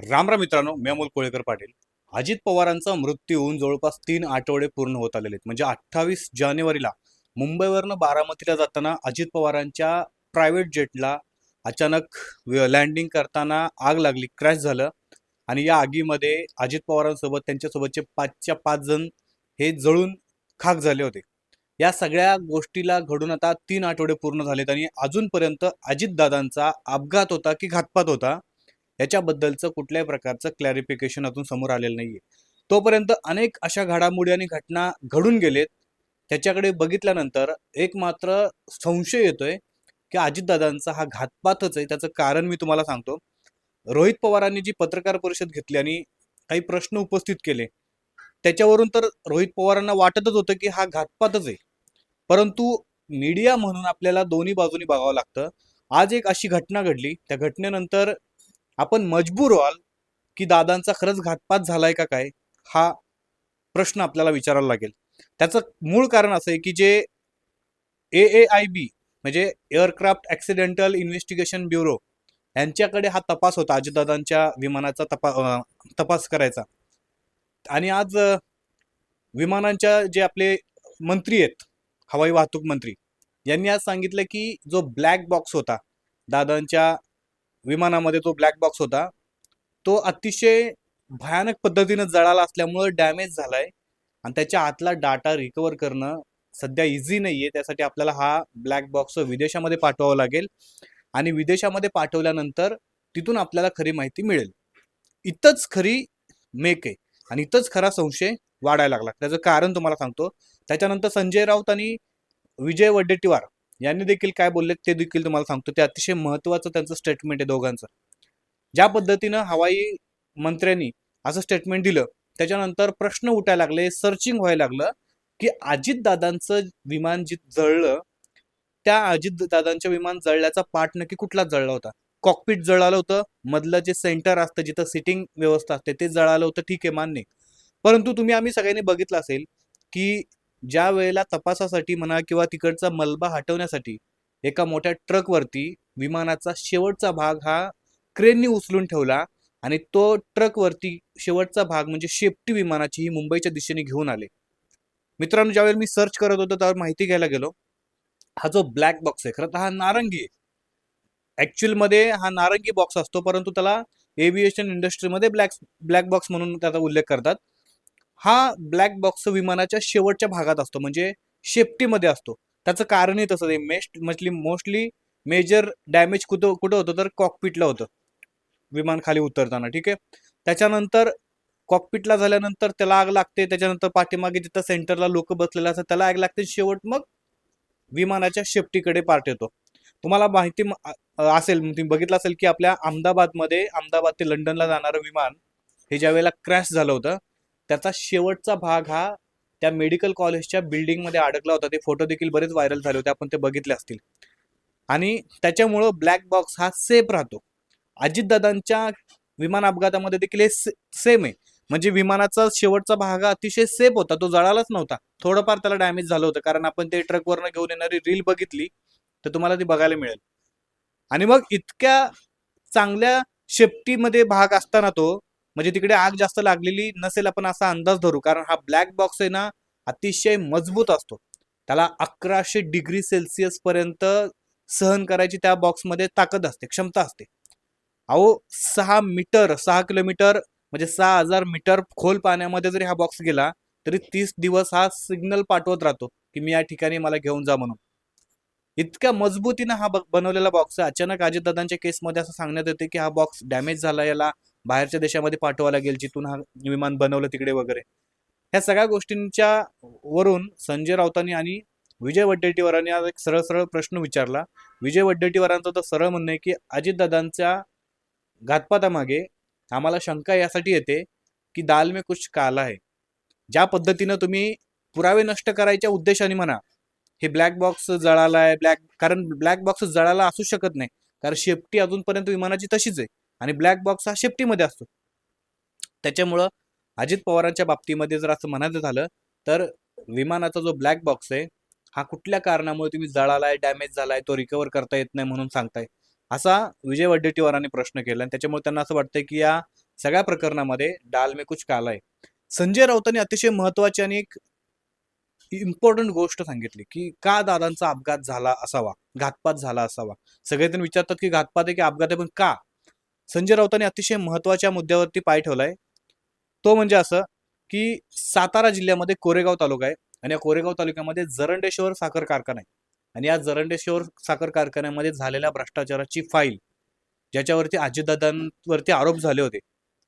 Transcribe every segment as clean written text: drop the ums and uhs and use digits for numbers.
राम राम मित्रांनो, मी अमोल कोळेकर पाटील. अजित पवारांचा मृत्यू होऊन जवळपास 3 आठवडे पूर्ण होत आलेले आहेत. म्हणजे 28 जानेवारीला मुंबईवरनं बारामतीला जाताना अजित पवारांच्या प्रायव्हेट जेटला अचानक लँडिंग करताना आग लागली, क्रॅश झालं. आणि या आगीमध्ये अजित पवारांसोबत त्यांच्यासोबतचे 5च्या 5 जण हे जळून खाक झाले होते. या सगळ्या गोष्टीला घडून आता 3 आठवडे पूर्ण झालेत आणि अजूनपर्यंत अजितदादांचा अपघात होता की घातपात होता याच्याबद्दलचं कुठल्याही प्रकारचं क्लॅरिफिकेशन अजून समोर आलेलं नाहीये. तोपर्यंत अनेक अशा घडामोडी आणि घटना घडून गेलेत. त्याच्याकडे बघितल्यानंतर एक मात्र संशय येतोय की अजितदादांचा हा घातपातच आहे. त्याचं कारण मी तुम्हाला सांगतो. रोहित पवारांनी जी पत्रकार परिषद घेतली आणि काही प्रश्न उपस्थित केले, त्याच्यावरून तर रोहित पवारांना वाटतच होतं की हा घातपातच आहे. परंतु मीडिया म्हणून आपल्याला दोन्ही बाजूनी बघावं लागतं. आज एक अशी घटना घडली, त्या घटनेनंतर आपण मजबूर व्हाल की दादांचा खरंच घातपात झालाय का काय, हा प्रश्न आपल्याला विचारायला लागेल. त्याचं मूळ कारण असं आहे की जे AAIB म्हणजे एअरक्राफ्ट ॲक्सिडेंटल इन्व्हेस्टिगेशन ब्युरो यांच्याकडे हा तपास होता अजितदादांच्या विमानाचा तपास करायचा. आणि आज विमानांच्या जे आपले मंत्री आहेत, हवाई वाहतूक मंत्री, यांनी आज सांगितलं की जो ब्लॅक बॉक्स होता दादांच्या विमानामध्ये, जो ब्लॅक बॉक्स होता तो अतिशय भयानक पद्धतीने जळाला असल्यामुळे डॅमेज झालाय आणि त्याच्या आतला डाटा रिकवर करणं सध्या इझी नाहीये. त्यासाठी आपल्याला हा ब्लॅक बॉक्स विदेशामध्ये पाठवावा लागेल आणि विदेशामध्ये पाठवल्यानंतर तिथून आपल्याला खरी माहिती मिळेल. इथंच खरी मेक आहे आणि इथंच खरा संशय वाढायला लागला. त्याचं कारण तुम्हाला सांगतो. त्याच्यानंतर संजय राऊत आणि विजय वडेट्टीवार यांनी देखील काय बोलले ते देखील तुम्हाला सांगतो. ते अतिशय महत्वाचं त्यांचं स्टेटमेंट आहे दोघांचं. ज्या पद्धतीनं हवाई मंत्र्यांनी असं स्टेटमेंट दिलं, त्याच्यानंतर प्रश्न उठायला लागले, सर्चिंग व्हायला लागलं की अजितदादांचं विमान जे जळलं, त्या अजितदादांच्या विमान जळल्याचा पार्ट नक्की कुठला जळला होता. कॉकपिट जळालं होतं, मधलं जे सेंटर असतं जिथं सिटिंग व्यवस्था असते ते जळालं होतं, ठीक आहे, मान्य. परंतु आम्ही सगळ्यांनी बघितलं असेल की ज्या वेळेला तपासासाठी म्हणा किंवा तिकडचा मलबा हटवण्यासाठी एका मोठ्या ट्रकवरती विमानाचा शेवटचा भाग हा क्रेननी उचलून ठेवला आणि तो ट्रकवरती शेवटचा भाग म्हणजे शेपटी विमानाची ही मुंबईच्या दिशेने घेऊन आले. मित्रांनो, ज्यावेळेला मी सर्च करत होतो त्यावर माहिती घ्यायला गेलो, हा जो ब्लॅक बॉक्स आहे खरं तर हा नारंगी आहे. ऍक्च्युअल मध्ये हा नारंगी बॉक्स असतो, परंतु त्याला एव्हिएशन इंडस्ट्रीमध्ये ब्लॅक ब्लॅक बॉक्स म्हणून त्याचा उल्लेख करतात. हा ब्लॅक बॉक्स विमानाच्या शेवटच्या भागात असतो, म्हणजे शेफ्टीमध्ये असतो. त्याचं कारणही तसंच आहे. मोस्टली मेजर डॅमेज कुठं कुठं होतं तर कॉकपिटला होतं विमान खाली उतरताना, ठीक आहे. त्याच्यानंतर कॉकपिटला झाल्यानंतर त्याला आग लागते, त्याच्यानंतर पाठीमागे जिथं सेंटरला लोक बसलेले असतात त्याला आग लागते, शेवट मग विमानाच्या शेफ्टीकडे पार्ट येतो. तुम्हाला माहिती असेल, तुम्ही बघितलं असेल की आपल्या अहमदाबाद ते लंडनला जाणारं विमान हे ज्या वेळेला क्रॅश झालं होतं, त्याचा शेवटचा भाग हा त्या मेडिकल कॉलेजच्या बिल्डिंगमध्ये अडकला होता. ते फोटो देखील बरेच व्हायरल झाले होते, आपण ते बघितले असतील. आणि त्याच्यामुळं ब्लॅक बॉक्स हा सेफ राहतो. अजितदादांच्या विमान अपघातामध्ये देखील हे सेम आहे. म्हणजे विमानाचा शेवटचा भाग अतिशय सेफ होता, तो जळालाच नव्हता. थोडंफार त्याला डॅमेज झालं होतं, कारण आपण ते ट्रकवरनं घेऊन येणारी रील बघितली तर तुम्हाला ती बघायला मिळेल. आणि मग इतक्या चांगल्या शेफ्टीमध्ये भाग असताना तो, म्हणजे तिकडे आग जास्त लागलेली नसेल आपण असा अंदाज धरू, कारण हा ब्लॅक बॉक्स आहे ना, अतिशय मजबूत असतो. त्याला 1100 डिग्री सेल्सिअस पर्यंत सहन करायची त्या बॉक्समध्ये ताकद असते, क्षमता असते. अहो, 6 मीटर 6 किलोमीटर म्हणजे 6000 मीटर खोल पाण्यामध्ये जरी हा बॉक्स गेला तरी 30 दिवस हा सिग्नल पाठवत राहतो की मी या ठिकाणी मला घेऊन जा म्हणून. इतक्या मजबूतीनं हा बनवलेला बॉक्स. अचानक अजितदादांच्या केसमध्ये असं सांगण्यात येते की हा बॉक्स डॅमेज झाला, याला बाहेरच्या देशामध्ये पाठवायला लागेल जिथून हा विमान बनवलं तिकडे वगैरे. ह्या सगळ्या गोष्टींच्या वरून संजय राऊतांनी आणि विजय वडेट्टीवारांनी आज एक सरळ सरळ प्रश्न विचारला. विजय वडेट्टीवारांचं तर सरळ म्हणणं आहे की अजितदादांच्या घातपातामागे आम्हाला शंका यासाठी येते की दाल में कुछ काला है. ज्या पद्धतीनं तुम्ही पुरावे नष्ट करायच्या उद्देशाने म्हणा हे ब्लॅक बॉक्स जळालाय, कारण ब्लॅक बॉक्स जळाला असू शकत नाही, कारण शेफ्टी अजूनपर्यंत विमानाची तशीच आहे आणि ब्लॅक बॉक्स हा शेफ्टीमध्ये असतो. त्याच्यामुळं अजित पवारांच्या बाबतीमध्ये जर असं म्हणायचं झालं तर विमानाचा जो ब्लॅक बॉक्स आहे हा कुठल्या कारणामुळे तुम्ही जळालाय, डॅमेज झालाय, तो रिकवर करता येत नाही म्हणून सांगताय, असा विजय वडेट्टीवारांनी प्रश्न केला. आणि त्याच्यामुळे त्यांना असं वाटतंय की या सगळ्या प्रकरणामध्ये डाल में कुछ काला आहे. संजय राऊतांनी अतिशय महत्वाची आणि एक इम्पॉर्टंट गोष्ट सांगितली की का दादांचा अपघात झाला असावा, घातपात झाला असावा. सगळेजण विचारतात की घातपात आहे की अपघात आहे, पण का? संजय राऊतांनी अतिशय महत्वाच्या मुद्द्यावरती पाय ठेवलाय. तो म्हणजे असं की सातारा जिल्ह्यामध्ये कोरेगाव तालुका आहे आणि या कोरेगाव तालुक्यामध्ये जरंडेश्वर साखर कारखाना आहे आणि या जरंडेश्वर साखर कारखान्यामध्ये झालेल्या भ्रष्टाचाराची फाईल, ज्याच्यावरती अजितदादांवरती आरोप झाले होते,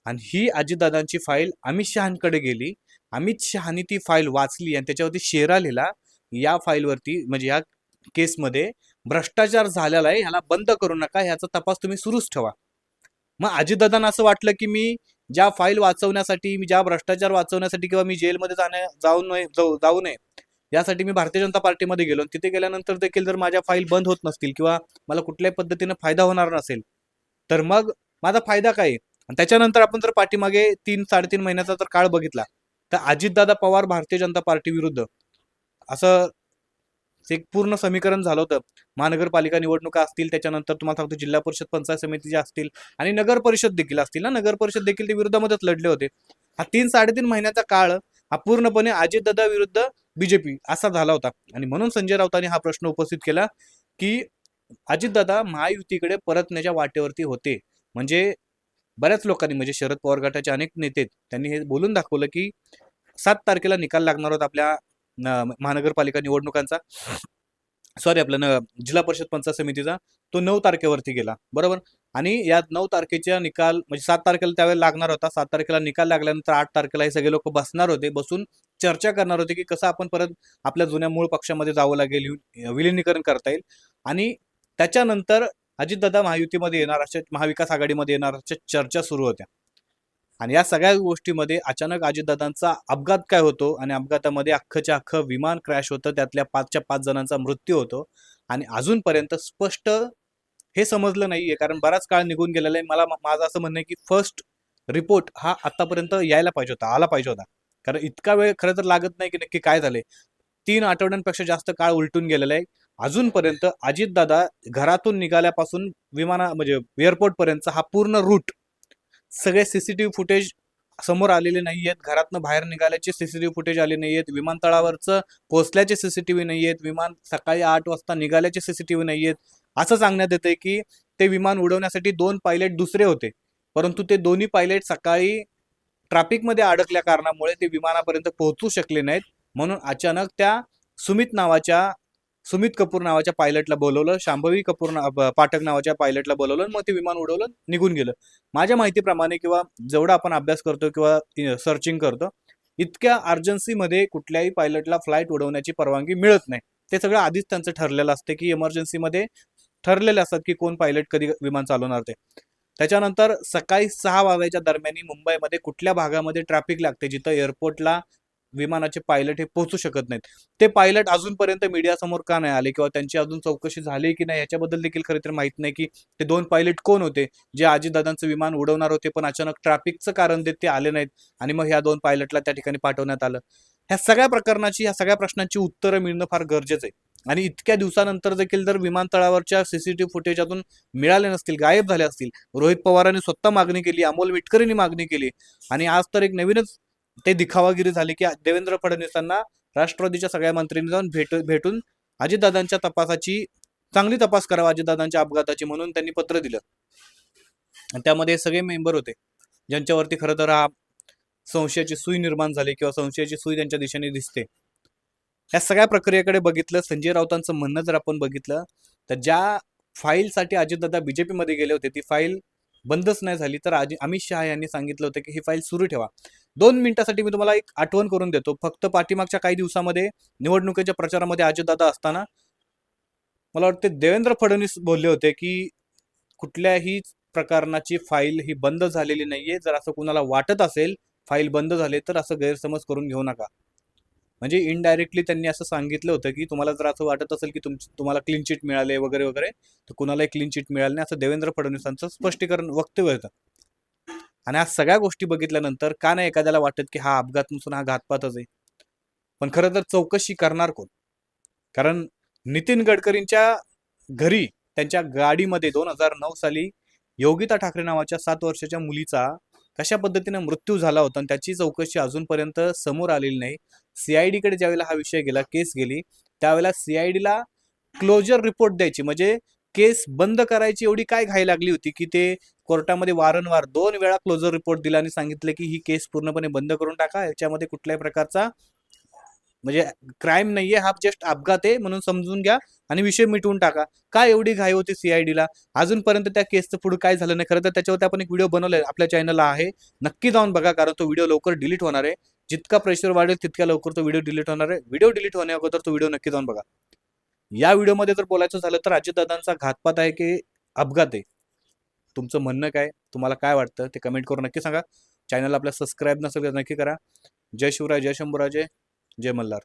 आणि ही अजितदादांची फाईल अमित शहांकडे गेली. अमित शहानी ती फाईल वाचली आणि त्याच्यावरती शेरा लिहिला, या फाईलवरती म्हणजे या केसमध्ये भ्रष्टाचार झालेला आहे, ह्याला बंद करू नका, ह्याचा तपास तुम्ही सुरूच ठेवा. मग अजितदादांना असं वाटलं की मी ज्या फाईल वाचवण्यासाठी, मी ज्या भ्रष्टाचार वाचवण्यासाठी किंवा मी जेलमध्ये जाऊ नये यासाठी मी भारतीय जनता पार्टीमध्ये गेलो, तिथे गेल्यानंतर देखील जर माझ्या फाईल बंद होत नसतील किंवा मला कुठल्याही पद्धतीने फायदा होणार नसेल, तर मग माझा फायदा काय? आणि त्याच्यानंतर आपण जर पाठीमागे 3-3.5 महिन्याचा जर काळ बघितला, तर अजितदादा पवार भारतीय जनता पार्टी विरुद्ध असं एक पूर्ण समीकरण झालं होतं. महानगरपालिका निवडणुका असतील, त्याच्यानंतर तुम्हाला सांगतो जिल्हा परिषद पंचायत समितीच्या असतील आणि नगर परिषद देखील असतील ना, नगर परिषद देखील ते विरोधामध्येच लढले होते. हा 3-3.5 महिन्याचा काळ हा पूर्णपणे अजितदादा विरुद्ध बीजेपी असा झाला होता. आणि म्हणून संजय राऊतांनी हा प्रश्न उपस्थित केला की अजितदादा महायुतीकडे परतण्याच्या वाटेवरती होते. म्हणजे बऱ्याच लोकांनी, म्हणजे शरद पवार गटाचे अनेक नेते, त्यांनी हे बोलून दाखवलं की 7 तारखेला निकाल लागणार होता आपल्या महानगरपालिका निवडणुकांचा, सॉरी आपल्या जिल्हा परिषद पंचायत समितीचा, तो 9 तारखेवरती गेला, बरोबर. आणि या 9 तारखेचा निकाल म्हणजे 7 तारखेला त्यावेळेला लागणार होता. 7 तारखेला निकाल लागल्यानंतर 8 तारखेला हे सगळे लोक बसणार होते, बसून चर्चा करणार होते की कसं आपण परत आपल्या जुन्या मूळ पक्षामध्ये जावं लागेल, विलिनीकरण करता येईल. आणि त्याच्यानंतर अजितदादा महायुतीमध्ये येणार, अशा महाविकास आघाडीमध्ये येणार अशा चर्चा सुरू होत्या. आणि या सगळ्या गोष्टीमध्ये अचानक अजितदादांचा अपघात काय होतो आणि अपघातामध्ये अख्खच्या अख्खं विमान क्रॅश होतं, त्यातल्या 5च्या 5 जणांचा मृत्यू होतो. आणि अजूनपर्यंत स्पष्ट हे समजलं नाहीये, कारण बराच काळ निघून गेलेला आहे. माझं असं म्हणणं आहे की फर्स्ट रिपोर्ट हा आतापर्यंत यायला पाहिजे होता, आला पाहिजे होता, कारण इतका वेळ खरं तर लागत नाही की नक्की काय झाले. 3 आठवड्यांपेक्षा जास्त काळ उलटून गेलेला आहे. अजूनपर्यंत अजितदादा घरातून निघाल्यापासून म्हणजे एअरपोर्ट पर्यंतचा हा पूर्ण रूट, सगळे सीसीटीव्ही फुटेज समोर आलेले नाही आहेत. घरातनं बाहेर निघाल्याचे सीसीटीव्ही फुटेज आले नाही आहेत. विमानतळावरचं पोहोचल्याचे सीसीटीव्ही नाही आहेत. विमान सकाळी 8 वाजता निघाल्याचे सीसीटीव्ही नाही आहेत. असं सांगण्यात येते की ते विमान उडवण्यासाठी 2 पायलट दुसरे होते, परंतु ते दोन्ही पायलट सकाळी ट्रॅफिकमध्ये अडकल्या कारणामुळे ते विमानापर्यंत पोहोचू शकले नाहीत. म्हणून अचानक त्या सुमित कपूर नावाच्या पायलटला बोलवलं, शांभवी पाठक नावाच्या पायलटला बोलवलं, मग ते विमान उडवलं, निघून गेलं. माझ्या माहितीप्रमाणे किंवा जेवढा आपण अभ्यास करतो किंवा सर्चिंग करतो, इतक्या अर्जन्सीमध्ये कुठल्याही पायलटला फ्लाईट उडवण्याची परवानगी मिळत नाही. ते सगळं आधीच त्यांचं ठरलेलं असते की इमर्जन्सीमध्ये ठरलेले असतात की कोण पायलट कधी विमान चालवणार ते. त्याच्यानंतर सकाळी 6 वाजायच्या दरम्यान मुंबईमध्ये कुठल्या भागामध्ये ट्रॅफिक लागते जिथं एअरपोर्टला विमानाचे पायलट हे पोहोचू शकत नाहीत, ते पायलट अजूनपर्यंत मीडियासमोर का नाही आले किंवा त्यांची अजून चौकशी झाली की नाही याच्याबद्दल देखील खरं तर माहित नाही की ते 2 पायलट कोण होते जे अजितदादांचं विमान उडवणार होते, पण अचानक ट्रॅफिकचं कारण देत ते आले नाहीत आणि मग ह्या 2 पायलटला त्या ठिकाणी पाठवण्यात आलं. ह्या सगळ्या प्रश्नांची उत्तरं मिळणं फार गरजेचं आहे. आणि इतक्या दिवसानंतर देखील जर विमानतळावरच्या सीसीटीव्ही फुटेजातून मिळाले नसतील, गायब झाले असतील, रोहित पवारांनी स्वतः मागणी केली, अमोल मिटकरींनी मागणी केली, आणि आज तर एक नवीनच ते दिखावागिरी झाली की देवेंद्र फडणवीसांना राष्ट्रवादीच्या सगळ्या मंत्र्यांनी जाऊन भेटून अजितदादांच्या तपासाची चांगली तपास करावा, अजितदादांच्या अपघाताची, म्हणून त्यांनी पत्र दिलं. आणि त्यामध्ये सगळे मेंबर होते ज्यांच्यावरती खरं तर हा संशयाची सुई निर्माण झाली किंवा संशयाची सुई त्यांच्या दिशेने दिसते. या सगळ्या प्रक्रियेकडे बघितलं, संजय राऊतांचं म्हणणं जर आपण बघितलं, तर ज्या फाईलसाठी अजितदादा बीजेपीमध्ये गेले होते ती फाईल बंदच नाही झाली, तर अमित शहा यांनी सांगितलं होतं की ही फाईल सुरू ठेवा. 2 मिनिटासाठी मी तुम्हाला एक आठवण करून देतो. फक्त पाठीमागच्या काही दिवसामध्ये निवडणुकीच्या प्रचारामध्ये अजितदादा असताना मला वाटते देवेंद्र फडणवीस बोलले होते की कुठल्याही प्रकरणाची फाईल ही बंद झालेली नाहीये, जर असं कुणाला वाटत असेल फाईल बंद झाली तर असं गैरसमज करून घेऊ नका. म्हणजे इनडायरेक्टली त्यांनी असं सांगितलं होतं की तुम्हाला जर असं वाटत असेल की तुम्हाला क्लीन चिट मिळाले वगैरे वगैरे, तर कुणालाही क्लीन चिट मिळाली नाही, असं देवेंद्र फडणवीसांचं स्पष्टीकरण वक्तव्य होतं. आणि आज सगळ्या गोष्टी बघितल्यानंतर का नाही एखाद्याला वाटत की हा अपघात नसून हा घातपातच आहे, पण खरं तर चौकशी करणार कोण? कारण नितीन गडकरींच्या घरी त्यांच्या गाडीमध्ये 2009 साली योगिता ठाकरे नावाच्या 7 वर्षाच्या मुलीचा कशा पद्धतीने मृत्यू झाला होता आणि त्याची चौकशी अजूनपर्यंत समोर आलेली नाही. CID कडे ज्यावेळेला हा विषय गेला, केस गेली, त्यावेळेला CIDला क्लोजर रिपोर्ट द्यायची म्हणजे केस बंद करायची एवढी काय घाई लागली होती की ते कोर्टामध्ये वारंवार 2 वेळा क्लोजर रिपोर्ट दिला आणि सांगितलं की ही केस पूर्णपणे बंद करून टाका. याच्यामध्ये कुठल्याही प्रकारचा म्हणजे क्राईम नाहीये, हा जस्ट अपघात आहे म्हणून समजून घ्या आणि विषय मिटवून टाका. काय एवढी घाई होती CIDला? अजूनपर्यंत त्या केसचं पुढे काय झालं नाही. खरं तर त्याच्यावरती आपण एक व्हिडिओ बनवलाय, आपल्या चॅनलला आहे. नक्की जाऊन बघा कारण तो व्हिडिओ लवकर डिलीट होणार आहे. जितका प्रेशर वाढेल तितक्या लवकर तो व्हिडिओ डिलीट होणार आहे. व्हिडिओ डिलीट होण्या अगोदर तो व्हिडिओ नक्की जाऊन बघा. या व्हिडिओमध्ये जर बोलायचं झालं तर अजितदादांचा घातपात आहे की अपघात आहे? तुमचं म्हणणं काय? तुम्हाला काय वाटतं ते कमेंट करून नक्की सांगा. चॅनल आपल्या सबस्क्राईब नसेल तर नक्की करा. जय शिवराय, जय शंभूराजे, जय मल्हार.